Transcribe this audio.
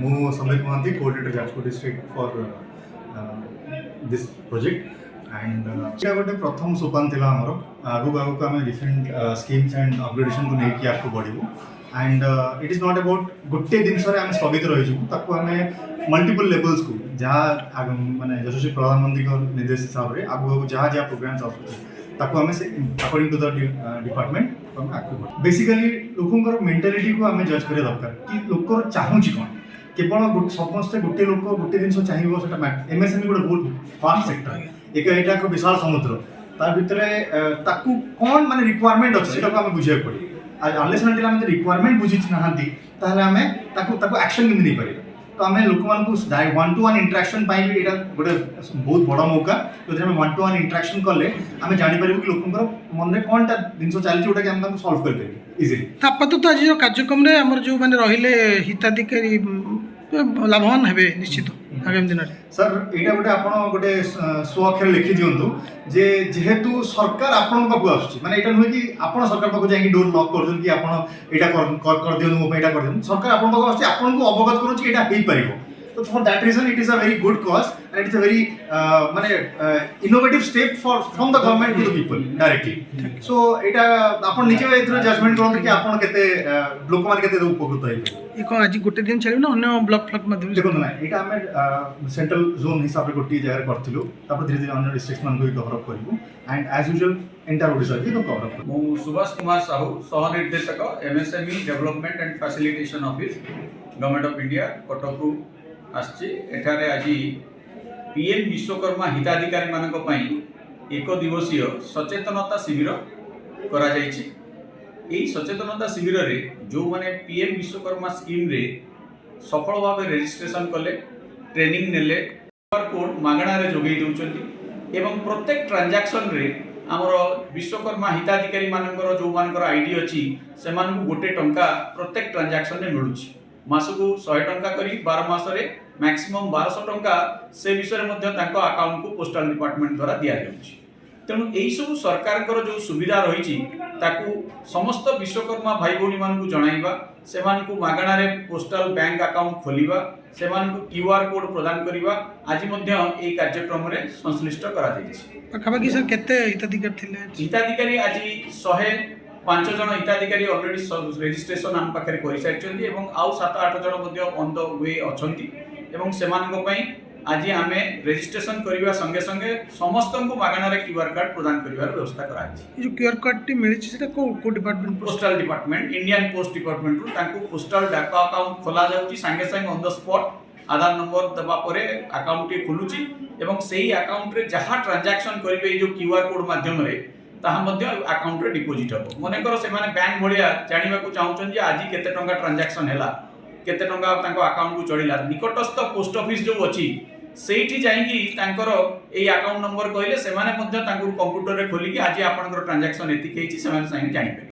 ମୁଁ Samit Mohanty coordinator Jajpur district for this project and एटा गोटे प्रथम सोपान थिला हमर आगु आगु आम डिफरेंट स्कीम्स एंड अपग्रेडेशन को लेकिन आपको बढ़ू and it is not about गोटे जिनस आम स्थगित रही आम मल्टीपल लेवल्स को जहाँ माने यशस्वी प्रधानमंत्री निर्देश हिसाब से आगु आगु जहाँ जहाँ प्रोग्राम्स आम अकॉर्डिंग टू द डिपार्टमेंट आगे बेसिकली लोकर मेंटालिटी को आम जज करा दरकार कि लोकर चाहूँगी कौन केवल समस्ते गोटे लोक गोटे जिन चाहिए एमएसएमई गोटे बहुत फास्ट सेक्टर एक एटा को विशाल समुद्र तार भितर ताकू कौन माने रिक्वायरमेंट अच्छे सेटा को हमें बुझे पड़े अनलेस अनटिल हम रिक्वायरमेंट बुझी नाहांती ताहले हमें ताकू एक्शन केमि नहीं पारे तो हमें लोक मान को 1-to-1 इंटरेक्शन पाई भी एटा गोटे बहुत बड़ा मौका जो हम 1-to-1 इंटरेक्शन कले हमें जानि परिबो कि लोकंकर मन रे कोनटा जिंस चली जोटा कि हम ताकू सॉल्व कर पेबे इजीली आपातत आज जो कार्यक्रम रे हमर जो माने रहिले हिताधिकारी लाभवान हेबे निश्चित आगामी दिन में सर यहाँ गोटे आप गोटे स्वअक्षर लिखि दिंतु जे जेहेतु सरकार आपण पाक आसुची माने एटा नुहे कि आपण सरकार पाक जाई डोर लॉक कर कि आपण एटा कर दियनु मो एटा कर दियनु सरकार आपण पाक आसुची आपण को अवगत करू कि एटा हेई परिबो तो for that reason it is a very good cause and it is a very माने innovative step for from the government to the people directly so एटा आपण निजे एथरो जजमेंट करन कि आपण केते लोक मान केते उपकृत हेबे एक आज गोटे दिन चलिबो ना अन्य ब्लॉक फ्लॉक माध्यम देखो ना एटा हमें सेंट्रल जोन हिसाब रे गोटी जगह करथिलु तापर धीरे धीरे अन्य डिस्ट्रिक्ट मान को भी कवर अप करबो and as usual entire Odisha भी तो कवर अप मु सुभाष कुमार साहू सह निर्देशक MSME development and facilitation office government of India Cuttack आछि एठारे आज पीएम विश्वकर्मा हिताधिकारी मानक पई एक दिवसीय सचेतनता शिविर करा जायछि यही सचेतनता शिविर रे जो माने पीएम विश्वकर्मा स्कीम रे सफल भाव रजिस्ट्रेशन कले ट्रेनिंग नेले क्यूआर कोड मागणा रे जोगई दउचंती एवं प्रत्येक ट्रांजैक्शन रे हमर विश्वकर्मा हिताधिकारी मानकर जो मानकर आईडी अछि से मानकु गोटे टंका प्रत्येक ट्रांजैक्शन रे मिलुछि मासकु 100 टंका करी 12 मास रे मैक्सिमम 1200 टंका से विषय मध्ये तांको अकाउंट को पोस्टल डिपार्टमेंट द्वारा दिया जाउछि तेणु यही सब सरकार जो सुविधा रही समस्त विश्वकर्मा भाई भौणी मानू जणाइबा से मागणार पोस्टल बैंक अकाउंट खोलिबा से क्यूआर कोड प्रदान करिबा आज यही कार्यक्रम रे संश्लिष्ट करा जायछि पाखापाखि सर केते हिताधिकारी थिले हिताधिकारी आज 105 जन हिताधिकारी ऑलरेडी रजिस्ट्रेशन आम पाखरे करि सारिछन्ती एवं आउ 7-8 जन मध्ये ऑन द वे अछन्ती एवं सेमानक पई आज आम रजिस्ट्रेशन करने संगे संगे समस्त को मागणार क्यूआर कार्ड प्रदान कर व्यवस्था कराई क्यूआर कार्ड टी मिली सेटा को department postal department Indian post department रु तांको पोस्टल डाटा अकाउंट खोला जाउची संगे संगे on the spot Aadhaar number दबा परे अकाउंट टी खुलुची एवं सेही अकाउंट रे जहाँ ट्रांजैक्शन करिवे जो क्यूआर कोड माध्यम रे ताहा मध्य अकाउंट रे डिपॉजिट हो मनेकर से माने बैंक भलिया जानिबा को चाहउछन जे आज केते टंका ट्रांजैक्शन हैला केते टंका तांको अकाउंट को चढ़िला निकटस्थ पोस्ट ऑफिस जो अछि सेठी जाइकी तांकर ए अकाउंट नंबर कहले से माने मध्य तांको कंप्यूटर रे खोलिकी आज आपनकर ट्रांजैक्शन एति केछि से माने जानि पे।